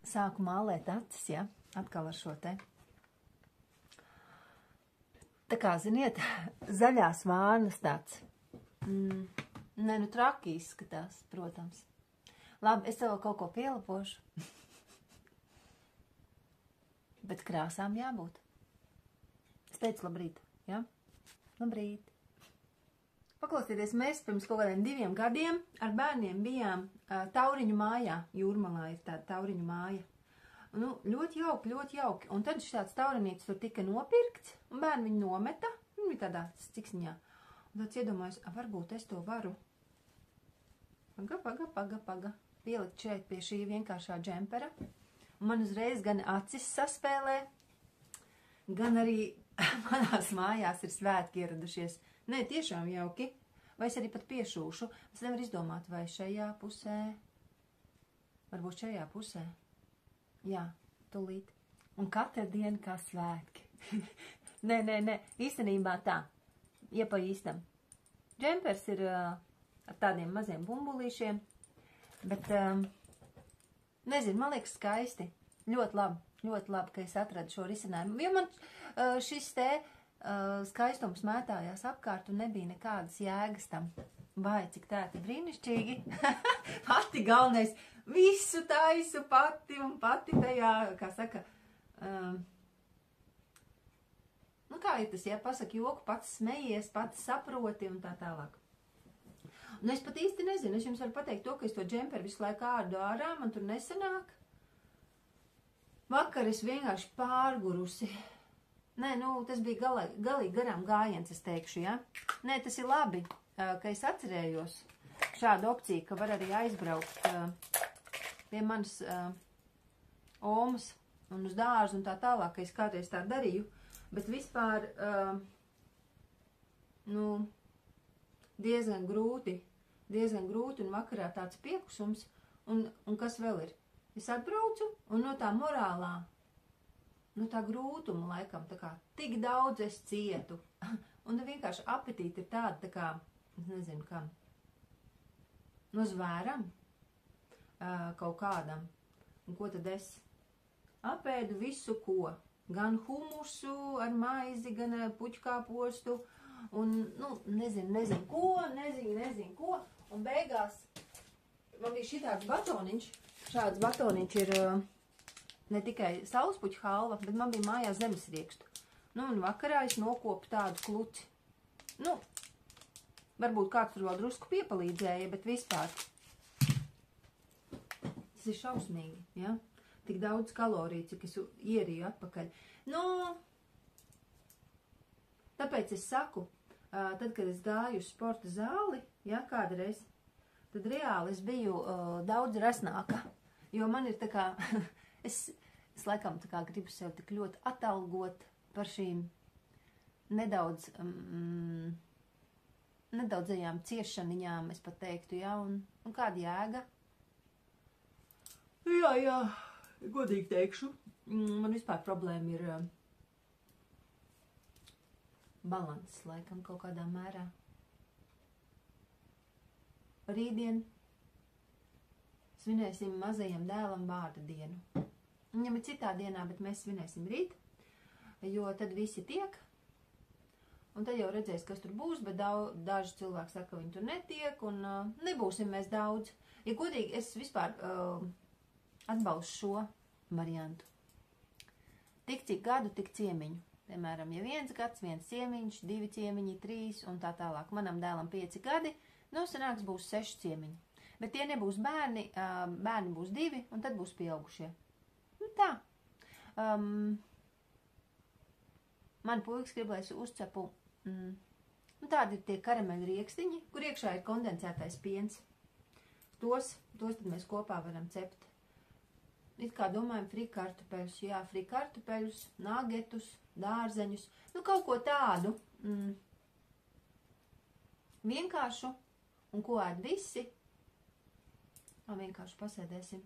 sāku mālēt acis, ja, atkal ar šo te. Tā kā, ziniet, zaļās vārnas tāds. Nē, nu traki izskatās, protams. Labi, es tev kaut ko pielapošu. Bet krāsām jābūt. Es teicu labrīt, ja? Labrīt. Paklausieties, mēs pirms kaut kādiem 2 gadiem ar bērniem bijām Tauriņu mājā. Jūrmalā ir tāda Tauriņu māja. Nu, ļoti jauki, ļoti jauki. Un tad šāds taurinītis tur tika nopirkts, un bērni viņu nometa, viņi tādā ciksniņā. Un tad iedomājos, varbūt es to varu paga, pielikt šeit pie šī vienkāršā džempera. Un man uzreiz gan acis saspēlē, gan arī manās mājās ir svētki ieradušies. Nē, tiešām jauki. Vai es arī pat piešūšu. Es nevaru izdomāt, vai šajā pusē. Varbūt šajā pusē. Jā, tūlīt. Un katra diena kā svētki. Nē. Īstenībā tā. Ja pa īstam. Džempers ir ar tādiem maziem bumbulīšiem. Bet, nezinu, man liekas skaisti. Ļoti labi, ka es atradu šo risinājumu. Jo man šis te skaistums mētājās apkārt un nebija nekādas jēgas tam. Vai, cik tēti brīnišķīgi. Pati galvenais, visu taisu pati un pati tajā, kā saka, nu kā ir tas, ja pasaka joku, pats smejies, pats saproti un tā tālāk. Un es pat īsti nezinu, es jums varu pateikt to, ka es to džemperu visu laiku ārdu ārā, man tur nesanāk. Vakar es vienkārši pārgurusi. Nē, nu, tas bija galīgi garām gājiens, es teikšu, ja? Nē, tas ir labi, ka es atcerējos šādu opciju, ka var arī aizbraukt pie manas omas un uz dārzu un tā tālāk, ka es kādreiz tā darīju, bet vispār, nu, diezgan grūti un vakarā tāds piekusums, un kas vēl ir? Es atbraucu un no tā morālā, nu tā grūtuma laikam, tā kā tik daudz es cietu. Un vienkārši apetīti ir tāda, tā kā, es nezinu kam, no zvēram kaut kādam. Un ko tad es? Apēdu visu ko. Gan humusu ar maizi, gan puķkāpostu. Un, nu, nezinu ko. Un beigās man bija šitāds batoniņš. Šāds batoniņš ir ne tikai sauspuķu halva, bet man bija mājās zemesriekstu. Nu, un vakarā es nokopu tādu kluci. Nu, varbūt kāds tur vēl drusku piepalīdzēja, bet vispār. Tas ir šausmīgi, ja? Tik daudz kaloriju, cik es ierīju atpakaļ. Nu, tāpēc es saku, tad, kad es gāju uz sporta zāli, ja, kādreiz, tad reāli es biju daudz resnāka. Jo man ir tā kā, es laikam tā kā gribu sev tik ļoti atalgot par šīm nedaudzajām ciešaniņām, es pat teiktu, ja, un kāda jēga? Jā, godīgi teikšu, man vispār problēma ir balanss, laikam, kaut kādā mērā. Rītdien svinēsim mazajam dēlam vārda dienu. Viņam ir citā dienā, bet mēs svinēsim rīt, jo tad visi tiek, un tad jau redzēs, kas tur būs, bet daži cilvēki saka, ka viņi tur netiek, un nebūsim mēs daudz. Ja godīgi, es vispār atbalstu šo variantu. Tik cik gadu, tik ciemiņu. Piemēram, ja 1 gads, 1 ciemiņš, 2 ciemiņi, 3 un tā tālāk. Manam dēlam 5 gadi, nu sanāks būs 6 ciemiņi. Bet tie nebūs bērni, bērni būs 2, un tad būs pieaugušie. Nu tā. Man puikas grib, lai es uzcepu, tādi ir tie karameļu riekstiņi, kur iekšā ir kondensētais piens. Tos tad mēs kopā varam cept. It kā domājam frikartupeļus, jā, frikartupeļus, nagetus, dārzeņus, nu kaut ko tādu. Vienkāršu, un ko ēd visi, vienkārši pasēdēsim.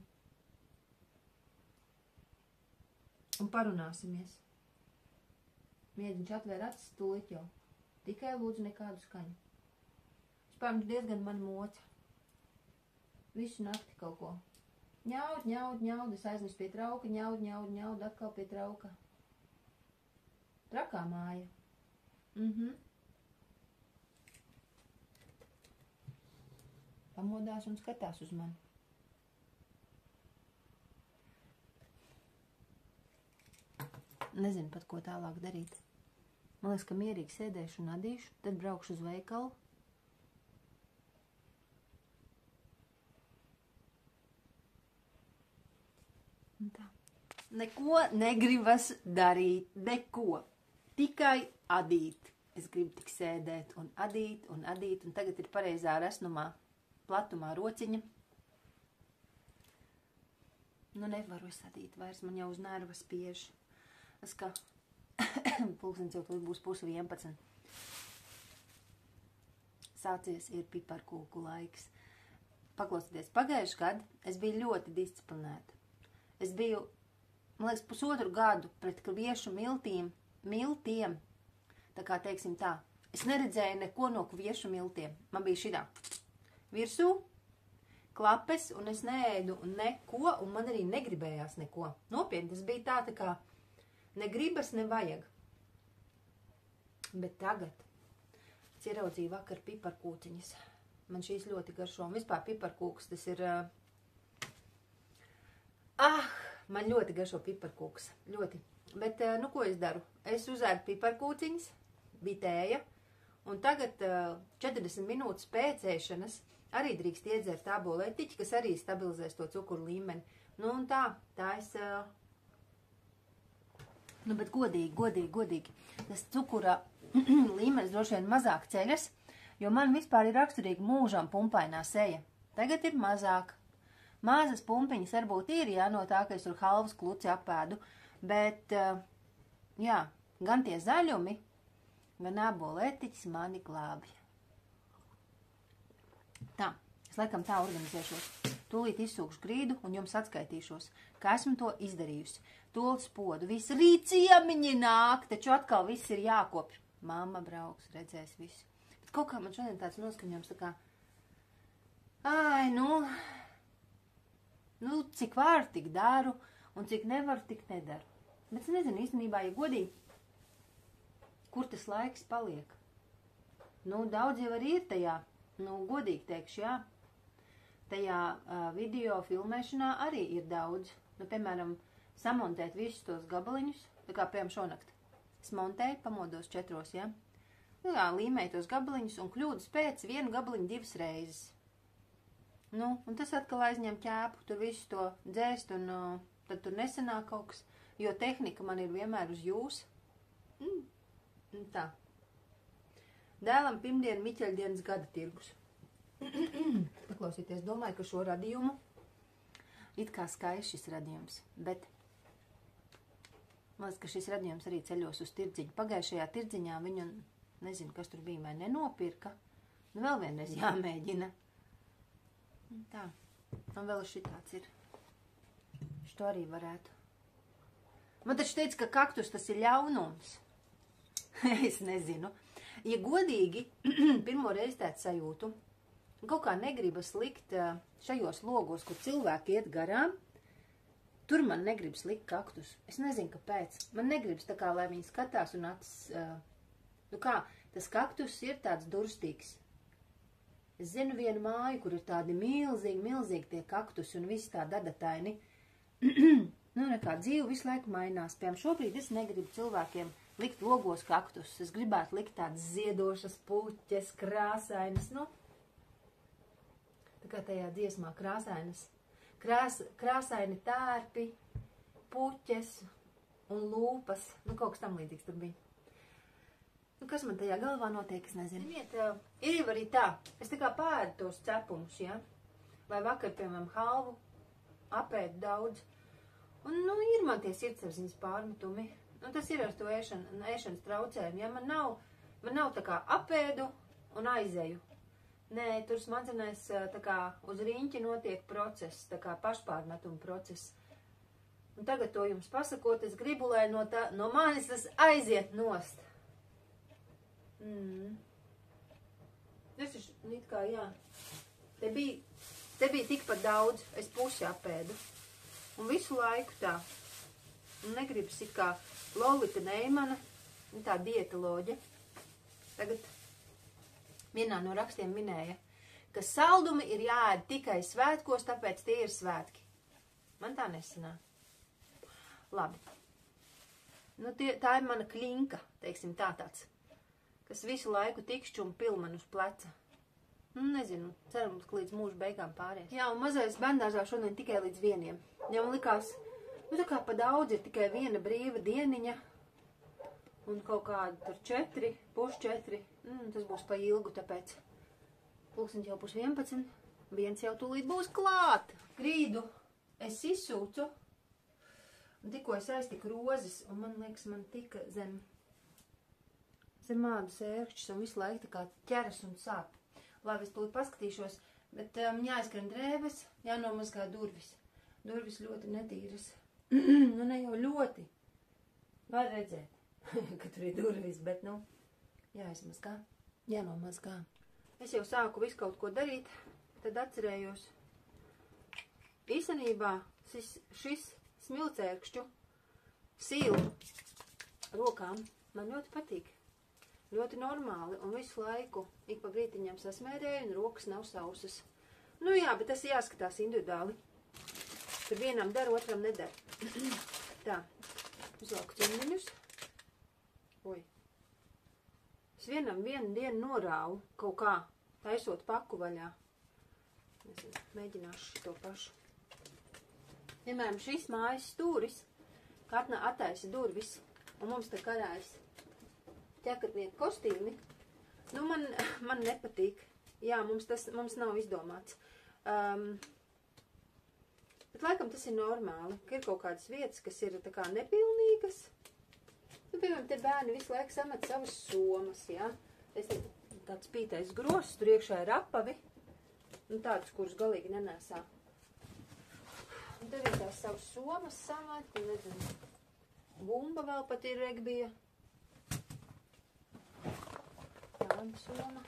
Un parunāsimies. Miedziņš atvēr acis tūlīt jau. Tikai lūdzu nekādu skaņu. Spārums diezgan mani moca. Visu nakti kaut ko. Ņaud, es aiznesu pie trauka, ņaud, atkal pie trauka. Trakā māja. Pamodās un skatās uz mani. Nezinu pat, ko tālāk darīt. Man liekas, ka mierīgi sēdēšu un adīšu, tad braukšu uz veikalu. Un tā. Neko negribas darīt, neko. Tikai adīt. Es gribu tik sēdēt un adīt, un tagad ir pareizā resnumā, platumā rociņa. Nu, nevaru es adīt vairs, man jau uz nervas spiež. Es kā pulkstens jau būs 10:30. Sācies ir piparkūku laiks. Paklausieties, pagājuši gadu es biju ļoti disciplinēta. Es biju, man liekas, 1,5 gadu pret kviešu miltiem. Tā kā teiksim tā, es neredzēju neko no kviešu miltiem. Man bija šitā virsū, klapes, un es neēdu neko, un man arī negribējās neko. Nopietni, tas bija tā kā negribas, nevajag. Bet tagad es ieraudzīju vakar piparkūciņas. Man šīs ļoti garšo, un vispār piparkūks, tas ir... man ļoti garšo piparkūks, ļoti. Bet, nu, ko es daru? Es uzēdu piparkūciņas, bitēja, un tagad 40 minūtes pēc ēšanas arī drīkst iedzert ābolētiķi, kas arī stabilizēs to cukuru līmeni. Nu, un tā es... Nu, bet godīgi. Tas cukura līmenis droši vien mazāk ceļas, jo man vispār ir raksturīgi mūžam pumpainā seja. Tagad ir mazāk. Mazas pumpiņas varbūt ir, jā, no tā, ka es tur halvas kluci apēdu, bet, jā, gan tie zaļumi, gan ābolētiķis mani glābja. Tā, es laikam tā organizēšos. Tūlīt izsūkšu grīdu un jums atskaitīšos, kā esmu to izdarījusi. Tūlīt spodu, visi rīt ciemiņi nāk, taču atkal viss ir jākopj. Mamma brauks, redzēs visu. Bet kaut kā man šodien tāds noskaņojums, tā kā, cik var, tik daru, un cik nevaru, tik nedaru. Bet es nezinu, īstenībā, ja godīgi, kur tas laiks paliek? Nu, daudz jau arī ir tajā, godīgi teikšu, jā. Tajā video filmēšanā arī ir daudz. Nu, piemēram, samontēt visus tos gabaliņus, tā kā piemēram šonakt. Es montēju, pamodos 4, ja? Jā, līmēju tos gabaliņus un kļūdas pēc vienu gabaliņu 2 reizes. Nu, un tas atkal aizņem ķēpu, tur visu to dzēst un tad tur nesanāk kaut kas, jo tehnika man ir vienmēr uz jūs. Tā. Dēlam pirmdien Miķeļdienas gada tirgus. Paklausieties, domāju, ka šo radījumu it kā skaists šis radījums, bet man liekas, ka šis radījums arī ceļos uz tirdziņu. Pagājušajā tirdziņā viņu, nezinu, kas tur bija, vai nenopirka. Nu, vēl vienreiz jāmēģina. Tā. Un vēl šitāds ir. Šito arī varētu. Man taču teica, ka kaktus tas ir ļaunums. Es nezinu. Ja godīgi, pirmo reizi tāds sajūtu, kaut kā negribas likt šajos logos, kur cilvēki iet garām, tur man negribas likt kaktus. Es nezinu, kāpēc. Man negribas tā kā, lai viņi skatās un nu kā, tas kaktus ir tāds durstīgs. Es zinu vienu māju, kur ir tādi milzīgi tie kaktusi un visi tādi adataini. Nu, nekā dzīve visu laiku mainās. Piemēram, šobrīd es negribu cilvēkiem likt logos kaktus. Es gribētu likt tādas ziedošas puķes, krāsainas, nu. Tā kā tajā dziesmā krāsainas. Krāsaini tērpi, puķes un lūpas. Nu, kaut kas tam līdzīgs tur bija. Nu, kas man tajā galvā notiek, es nezinu. Ir jau arī tā. Es tā kā pēdu tos cepumus, ja? Vai vakar, piemēram, halvu apēdu daudz. Un, nu, ir man tie sirdsapziņas pārmetumi. Nu, tas ir ar to ēšanas traucējumu. Ja? Man nav tā kā apēdu un aizēju. Nē, tur smadzenēs tā kā uz riņķi notiek process, tā kā pašpārmetuma process. Un tagad to jums pasakot, es gribu, lai no manis tas aiziet nost. Tas ir it kā, jā. Te bija Te bija tikpat daudz, es pusi apēdu. Un visu laiku tā. Un negribas it kā Lolita Neimana, tā dietoloģe. Tagad vienā no rakstiem minēja, ka saldumi ir jāēd tikai svētkos, tāpēc tie ir svētki. Man tā nesanā. Labi. Nu, tā ir mana klinka, teiksim tāds, kas visu laiku tikšķu un pil man uz pleca. Nu, nezinu, cerams, ka līdz mūža beigām pāries. Jā, un mazais bērndārzā šodien tikai līdz 1. Ja man likās, nu tā kā pa daudz ir tikai viena brīva dieniņa, un kaut kādi tur 4, puš 4, tas būs pa ilgu, tāpēc pulkstenis jau puš 11, viens jau tūlīt būs klāt. Grīdu es izsūcu, un tikko es aiztiku rozes, un man liekas, man tika zem ādas ērkšķis, un visu laiku tā kā ķeras un sāp. Labi, es tūlīt paskatīšos, bet jāizkrien drēbes, jānomazgā durvis. Durvis ļoti netīras. Nu, ne jau ļoti. Var redzēt, ka tur ir durvis, bet, nu, jāizmazgā, jānomazgā. Es jau sāku visu kaut ko darīt, tad atcerējos. Īstenībā šis smilcērkšķu sīlu rokām man ļoti patīk. Ļoti normāli, un visu laiku ik pa brītiņām sasmērēju, un rokas nav sausas. Nu jā, bet tas jāskatās individuāli. Tur vienam der, otram neder. Tā, uzvelku cimdiņus. Oi. Es vienam vienu dienu norāvu kaut kā, taisot paku vaļā. Nezinu, mēģināšu šito pašu. Piemēram, šis mājas stūris, Katna attaisa durvis, un mums te karājas ķekatnieku kostīmi. Nu, man nepatīk. Jā, mums nav izdomāts. Bet laikam tas ir normāli, ka ir kaut kādas vietas, kas ir tā kā nepilnīgas. Nu, piemēram, te bērni visu laiku samet savas somas, jā. Es te tāds pītais grozs, tur iekšā ir apavi, un tādus, kurus galīgi nenēsā. Un te ir tās savas somas samet, un nezinu, bumba vēl pat ir regbija. Tāda soma.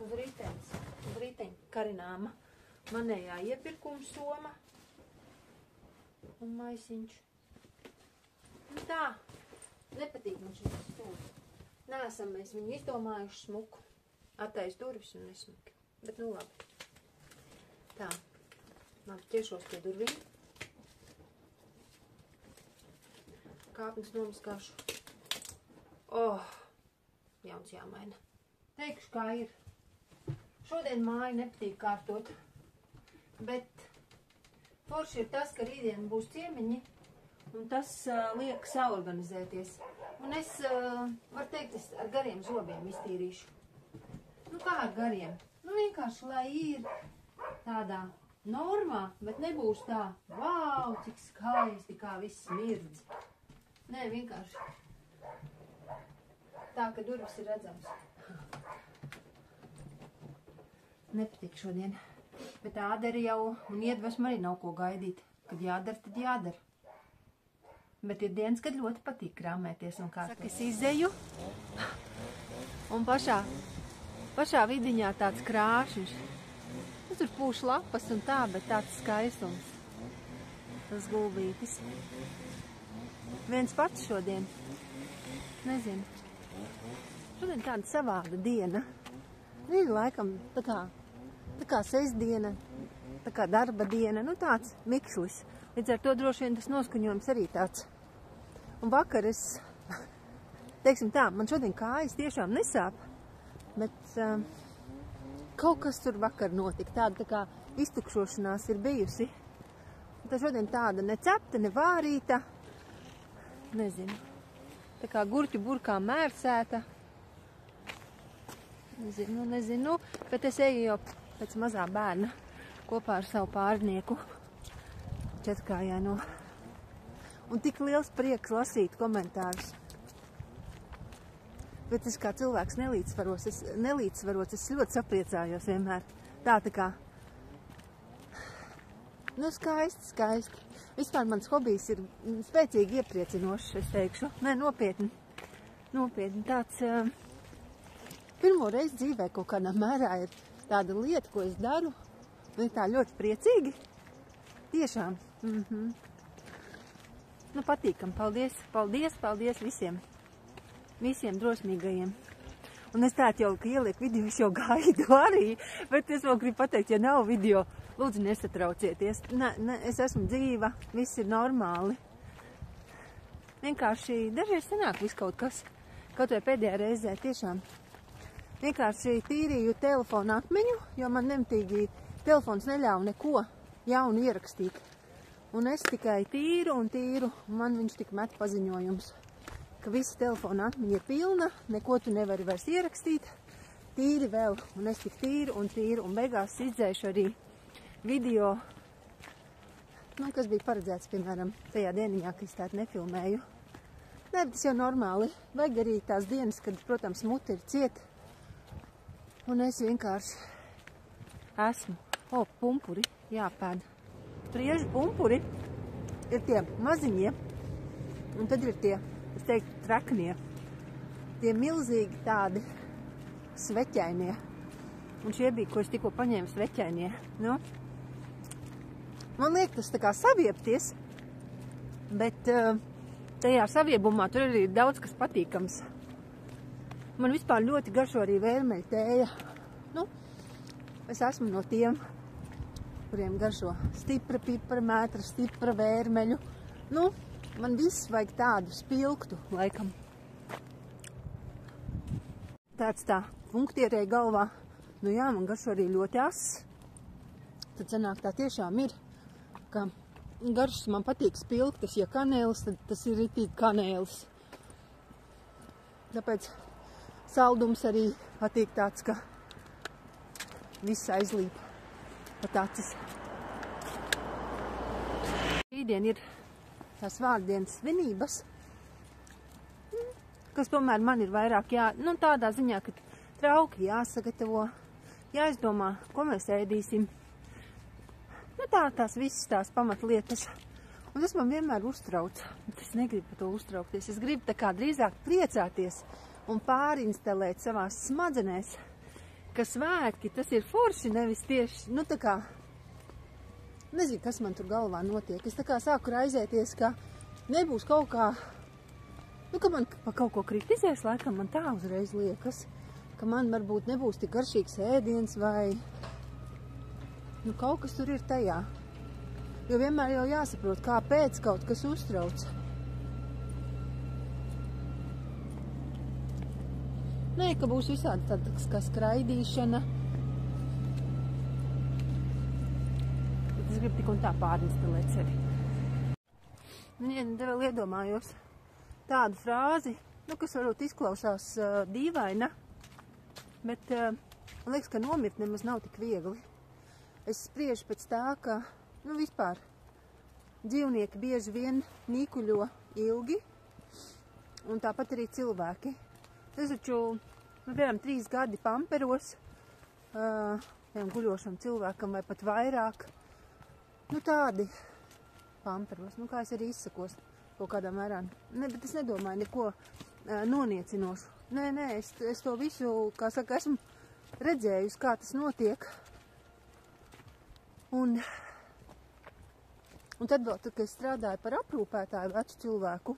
Uz riteņa karināma manējā iepirkuma soma un maisiņš. Un tā, nepatīk man šis stūris. Neesam mēs viņu izdomājuši smuku. Attais durvis un nesmuki. Bet nu labi. Tā, labi, ķeršos pie durvīm. Kāpnes nomaskāšu. Jauns jāmaina. Teikšu, kā ir. Šodien māju nepatīk kārtot, bet forši ir tas, ka rītdien būs ciemiņi, un tas liek saorganizēties. Un es, var teikt, es ar gariem zobiem iztīrīšu. Nu, kā ar gariem? Nu, vienkārši, lai ir tādā normā, bet nebūs tā, vau, cik skaisti, kā viss smirdz. Nē, vienkārši. Tā, ka durvis ir redzams. Nepatīk šodien. Bet āderi jau, un iedvesma arī nav ko gaidīt. Kad jādara, tad jādara. Bet ir dienas, kad ļoti patīk krāmēties un kārtot. Saka, es izeju, un pašā vidiņā tāds krāšņš. Tur pūš lapas un tā, bet tāds skaistums. Tas gulbītis. Viens pats šodien. Nezinu. Šodien tāda savāda diena. Ir laikam tā kā sestdiena, tā kā darba diena, nu tāds mikslis. Līdz ar to droši vien tas noskaņojums arī tāds. Un vakar es, teiksim tā, man šodien kājas tiešām nesāp, bet kaut kas tur vakar notika, tāda tā kā iztukšošanās ir bijusi. Tā šodien tāda necepta, nevārīta, nezinu, tā kā gurķu burkā mērsēta. Nezinu, bet es eju jau pēc mazā bērna kopā ar savu pārnieku četrkājāno. Un tik liels prieks lasīt komentārus. Bet es kā cilvēks nelīdzsvarots, es ļoti sapriecājos vienmēr. Tā kā, nu skaisti. Vispār mans hobijs ir spēcīgi iepriecinošs, es teikšu. Nē, nopietni. Tāds... Pirmo reizi dzīvē kaut kādā mērā ir tāda lieta, ko es daru. Viņi tā ļoti priecīgi. Tiešām. Nu, patīkam. Paldies, paldies, paldies visiem. Visiem drosmīgajiem. Un es tādu jau, ka ieliek video, es jau gaidu arī. Bet es vēl gribu pateikt, ja nav video, lūdzu nesatraucieties. Es esmu dzīva, viss ir normāli. Vienkārši dažreiz sanāk viss kaut kas. Kaut vai pēdējā reizē tiešām. Vienkārši tīrīju telefonu atmiņu, jo man nemitīgi telefons neļauj neko jaunu ierakstīt. Un es tikai tīru un man viņš tik met paziņojums, ka visa telefona atmiņa ir pilna, neko tu nevari vairs ierakstīt, tīri vēl. Un es tik tīru, un beigās izdzēšu arī video, nu, kas bija paredzēts, piemēram, tajā dieniņā, ka es tādu nefilmēju. Nē, bet tas jau normāli. Vajag arī tās dienas, kad, protams, muti ir ciet. Un es vienkārši esmu. Pumpuri jāpēd. Spriežu pumpuri ir tie maziņie, un tad ir tie, es teiktu, traknie. Tie milzīgi tādi sveķainie. Un šie bija, ko es tikko paņēmu, sveķainie. Nu, man liek tas tā kā saviepties, bet tajā saviebumā tur arī ir daudz kas patīkams. Man vispār ļoti garšo arī vērmeļu tēja. Nu, es esmu no tiem, kuriem garšo stipra pipara mētra, stipra vērmeļu. Nu, man viss vajag tādu spilgtu, laikam. Tāds tā funktierēja galvā. Nu jā, man garšo arī ļoti ass. Tad sanāk tā tiešām ir, ka garšas man patīk spilgtas. Ja kanēlis, tad tas ir ritīgi kanēlis. Tāpēc saldums arī patīk tāds, ka viss aizlīp pat acis. Rītdien ir tās vārdienas svinības, kas tomēr man ir vairāk tādā ziņā, ka trauki jāsagatavo, jāizdomā, ko mēs ēdīsim. Nu tās visas tās pamatlietas. Un tas man vienmēr uztrauc. Es negribu par to uztraukties. Es gribu tā kā drīzāk priecāties un pārinstalēt savās smadzenēs, ka svētki, tas ir forši, nevis tieši, nu tā kā, nezinu, kas man tur galvā notiek. Es tā kā sāku raizēties, ka nebūs kaut kā, nu, ka man pa kaut ko kritizēs, laikam man tā uzreiz liekas, ka man varbūt nebūs tik garšīgs ēdiens vai, nu, kaut kas tur ir tajā. Jo vienmēr jau jāsaprot, kāpēc kaut kas uztrauc. Nē, ka būs visādi tāds kā skraidīšana. Bet es gribu tik un tā pārinstalēt sevi. Te vēl iedomājos tādu frāzi, nu, kas varbūt izklausās dīvaina, bet man liekas, ka nomirt nemaz nav tik viegli. Es spriežu pēc tā, ka, nu, vispār dzīvnieki bieži vien nīkuļo ilgi, un tāpat arī cilvēki. Es taču, nu, piemēram, 3 gadi pamperos, guļošam cilvēkam vai pat vairāk. Nu, tādi pamperos, nu, kā es arī izsakos kaut kādā mērā. Ne, bet es nedomāju neko noniecinošu. Nē, es to visu, kā saka, esmu redzējusi, kā tas notiek. Un tad vēl, kad es strādāju par aprūpētāju vecu cilvēku,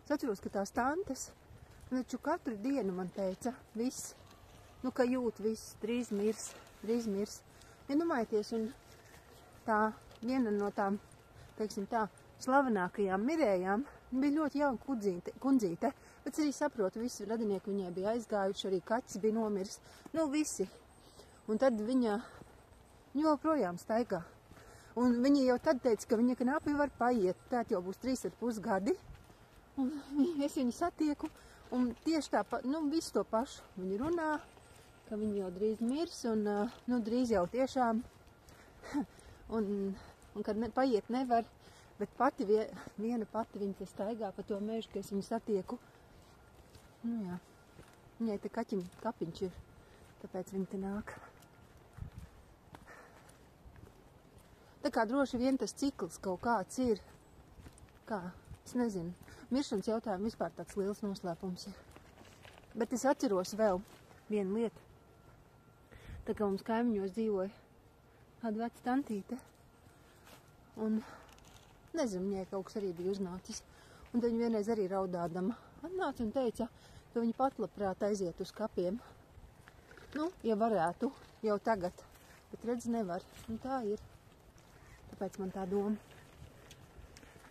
es atceros, ka tās tantes, taču katru dienu man teica, viss, nu, ka jūt viss, drīz mirs. Iedomājieties, un tā viena no tām, teiksim tā, slavenākajām mirējām bija ļoti jauka kundzīte, bet arī saprotu, visi radinieki viņai bija aizgājuši, arī kaķis bija nomiris, nu, visi. Un tad viņa joprojām staigā. Un viņa jau tad teica, ka viņa knapi var paiet, tāt jau būs 3,5 gadi, un es viņu satieku. Un tieši tā, nu, visu to pašu viņi runā, ka viņi jau drīz mirs, un, nu, drīz jau tiešām, un kad paiet nevar, bet viena pati viņa te staigā pa to mežu, ka es viņu satieku. Nu, jā, viņai te kaķim kapiņš ir, tāpēc viņa te nāk. Tā kā droši vien tas cikls kaut kāds ir, kā, es nezinu. Miršanas jautājumu vispār tāds liels noslēpums ir. Bet es atceros vēl vienu lietu. Tā kā mums kaimiņos dzīvoja kāda veca tantīte. Un nezinu, viņai kaut kas arī bija uznācis. Un tad viņa vienreiz arī raudādama atnāca un teica, ka viņa pat labprāt aiziet uz kapiem. Nu, ja varētu, jau tagad. Bet redz, nevar. Un tā ir. Tāpēc man tā doma.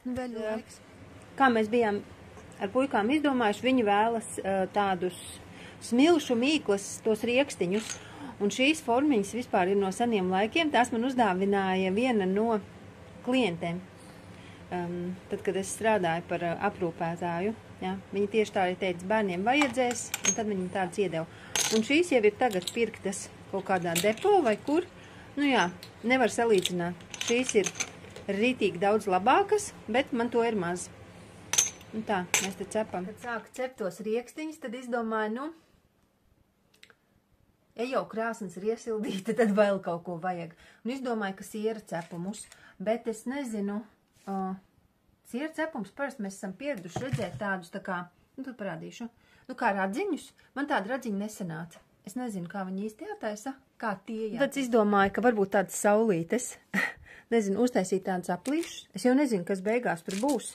Nu, vēl laiks. Kā mēs bijām ar puikām izdomājuši, viņi vēlas tādus smilšu mīklas, tos riekstiņus. Un šīs formiņas vispār ir no seniem laikiem. Tās man uzdāvināja viena no klientiem. Tad, kad es strādāju par aprūpētāju, ja, viņi tieši tā arī teica, bērniem vajadzēs, un tad viņi tāds iedeva. Un šīs jau ir tagad pirktas kaut kādā depo vai kur. Nu jā, nevar salīdzināt. Šīs ir rītīgi daudz labākas, bet man to ir maz. Un tā, mēs te cepam. Kad sāku cept tos riekstiņus, tad izdomāju, nu, ja jau krāsnes ir iesildīta, tad vēl kaut ko vajag. Un izdomāju, ka siera cepumus, bet es nezinu, siera cepums parasti mēs esam pieraduši redzēt tādus tā kā, nu tad parādīšu, nu kā radziņus. Man tāda radziņa nesanāca. Es nezinu, kā viņi īsti jātaisa, kā tie jātaisa. Tad izdomāju, ka varbūt tādas saulītes, nezinu, uztaisīt tādas aplīšas. Es jau nezinu, kas beigās tur būs.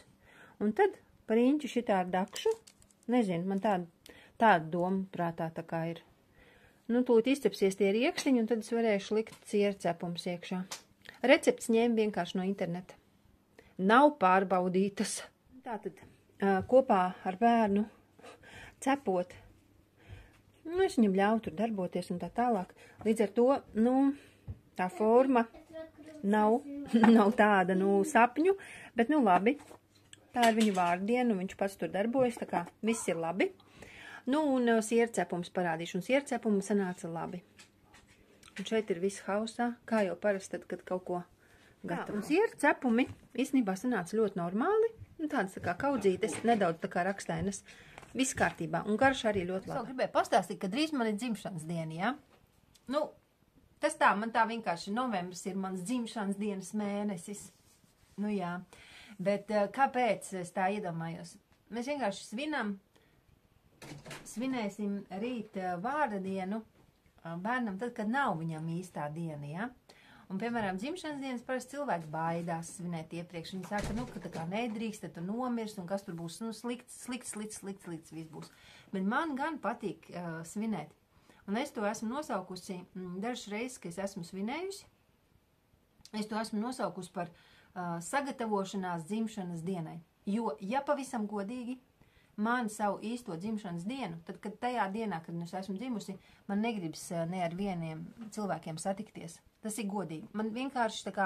Un tad par īņķu šitā ar dakšu, nezinu, man tāda doma prātā tā kā ir. Nu, tūlīt izcepsies tie riekstiņi, un tad es varēšu likt siera cepums iekšā. Recepts ņēmu vienkārši no interneta. Nav pārbaudītas. Tātad kopā ar bērnu cepot. Nu, es viņam ļauju tur darboties un tā tālāk. Līdz ar to, nu, tā forma nav tāda, nu, sapņu, bet, nu, labi. Tā ir viņa vārdiena, un viņš pats tur darbojas, tā kā viss ir labi. Nu, un siera cepums parādīšu, un siera cepums sanāca labi. Un šeit ir viss hausā, kā jau parasti, tad, kad kaut ko gatavo. Un siera cepumi īstenībā sanāca ļoti normāli, un tādas tā kā kaudzītes, nedaudz tā kā rakstainas. Viss kārtībā, un garš arī ļoti labi. Es gribēju pastāstīt, ka drīz man ir dzimšanas diena, ja? Nu, tas tā, man tā vienkārši novembris ir mans dzimšanas dienas mēnesis. Nu jā, bet kāpēc es tā iedomājos? Mēs vienkārši svinēsim rīt vārda dienu bērnam tad, kad nav viņam īstā diena, ja? Un, piemēram, dzimšanas dienas parasti cilvēks baidās svinēt iepriekš. Viņi saka, nu, ka tā kā nedrīkst, tad tu nomirs, un kas tur būs, nu, slikts, viss būs. Bet man gan patīk svinēt. Un es to esmu nosaukusi dažas reizes, ka es esmu svinējusi. Es to esmu nosaukusi par sagatavošanās dzimšanas dienai. Jo, ja pavisam godīgi, man savu īsto dzimšanas dienu, tad, kad tajā dienā, kad es esmu dzimusi, man negribas ne ar vieniem cilvēkiem satikties. Tas ir godīgi. Man vienkārši tā kā,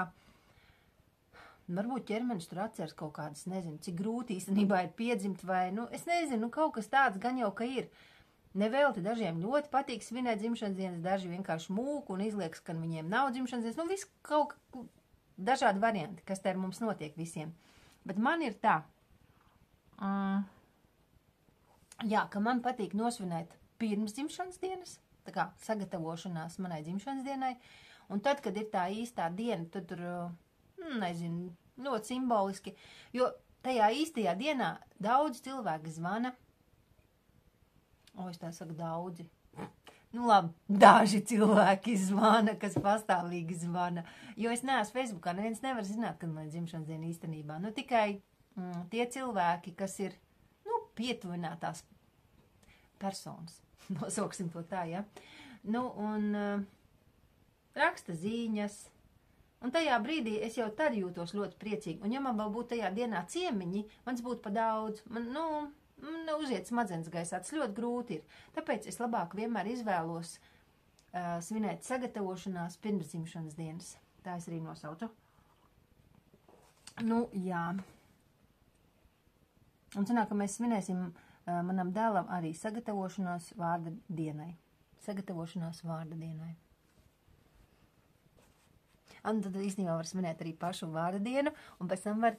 varbūt ķermenis tur atceras kaut kādas, nezinu, cik grūti īstenībā ir piedzimt vai, nu, es nezinu, kaut kas tāds gan jau, ka ir. Nevelti dažiem ļoti patīk svinēt dzimšanas dienas, daži vienkārši mūku un izliekas, ka viņiem nav dzimšanas dienas. Nu, viss kaut dažādi varianti, kas te ar mums notiek visiem. Bet man ir tā, jā, ka man patīk nosvinēt pirms dzimšanas dienas, tā kā sagatavošanās manai dzimšanas dienai. Un tad, kad ir tā īstā diena, tad tur, nezinu, ļoti simboliski, jo tajā īstajā dienā daudz cilvēki zvana. Es tā saku daudzi. Nu labi, daži cilvēki zvana, kas pastāvīgi zvana. Jo es neesmu Facebookā, neviens nevar zināt, kad man ir dzimšanas diena īstenībā. Nu tikai tie cilvēki, kas ir, nu, pietuvinātās personas. Nosauksim to tā, ja? Nu, un raksta ziņas, un tajā brīdī es jau tad jūtos ļoti priecīgi. Un ja man vēl būtu tajā dienā ciemiņi, man būtu pa daudz, man, nu, uziet smadzenes gaisā, tas ļoti grūti ir. Tāpēc es labāk vienmēr izvēlos svinēt sagatavošanās pirms dzimšanas dienas. Tā es arī nosaucu. Nu, jā. Un sanāk, ka mēs svinēsim manam dēlam arī sagatavošanās vārda dienai. Sagatavošanās vārda dienai. Un tad īstenībā var svinēt arī pašu vārda dienu, un pēc tam var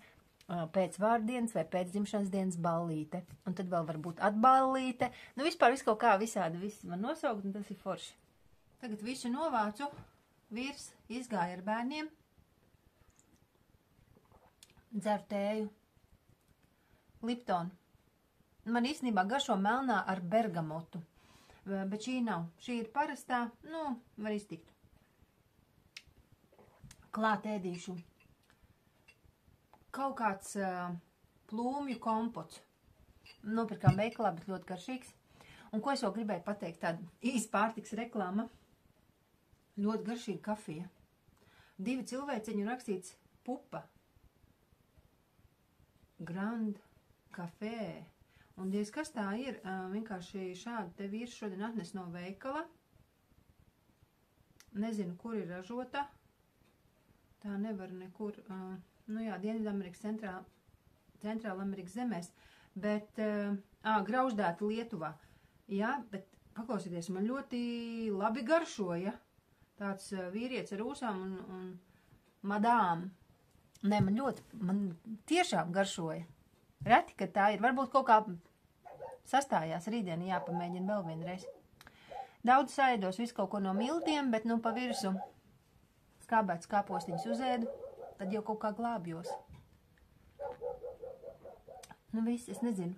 pēc vārda dienas vai pēc dzimšanas dienas ballīte. Un tad vēl var būt atballīte. Nu, vispār viss kaut kā visādi viss man nosaukt, un tas ir forši. Tagad visu novācu. Vīrs izgāja ar bērniem. Dzer tēju. Liptonu. Man īstenībā garšo melnā ar bergamotu. Bet šī nav. Šī ir parastā, nu, var iztikt. Klāt ēdīšu kaut kāds plūmju kompots. Nopirkām veikalā, bet ļoti garšīgs. Un ko es vēl gribēju pateikt, tāda īsa pārtiks reklāma. Ļoti garšīga kafija. 2 cilvēciņu rakstīts pupa. Grand Café. Un diez kas tā ir, vienkārši šādi te vīrs šodien atnes no veikala. Nezinu, kur ir ražota. Tā nevar nekur, nu jā, Dienvidamerikas, Centrāla Amerikas zemēs. Bet, grauždēta Lietuvā. Jā, bet paklausieties, man ļoti labi garšoja. Tāds vīrietis ar ūsām un madām. Nē, man tiešām garšoja. Reti, kad tā ir. Varbūt kaut kā sastājās rītdien jāpamēģina vēl vienreiz. Daudz saidos visu kaut ko no miltiem, bet nu pa virsu skābēts kāpostiņus uzēdu, tad jau kaut kā glābjos. Nu viss, es nezinu.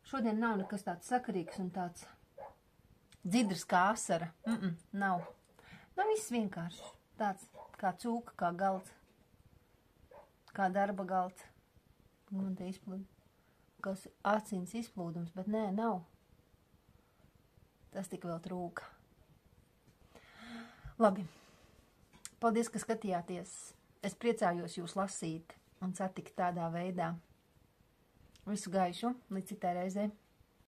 Šodien nav nekas tāds sakarīgs un tāds dzidrs kā asara. Nav. Nu viss vienkārši. Tāds kā cūka, kā galds. Kā darba galds. Man te izplūda. Kas acīns izplūdums, bet nē, nav. Tas tik vēl trūka. Labi. Paldies, ka skatījāties. Es priecājos jūs lasīt un satikt tādā veidā. Visu gaišu, līdz citai reizei.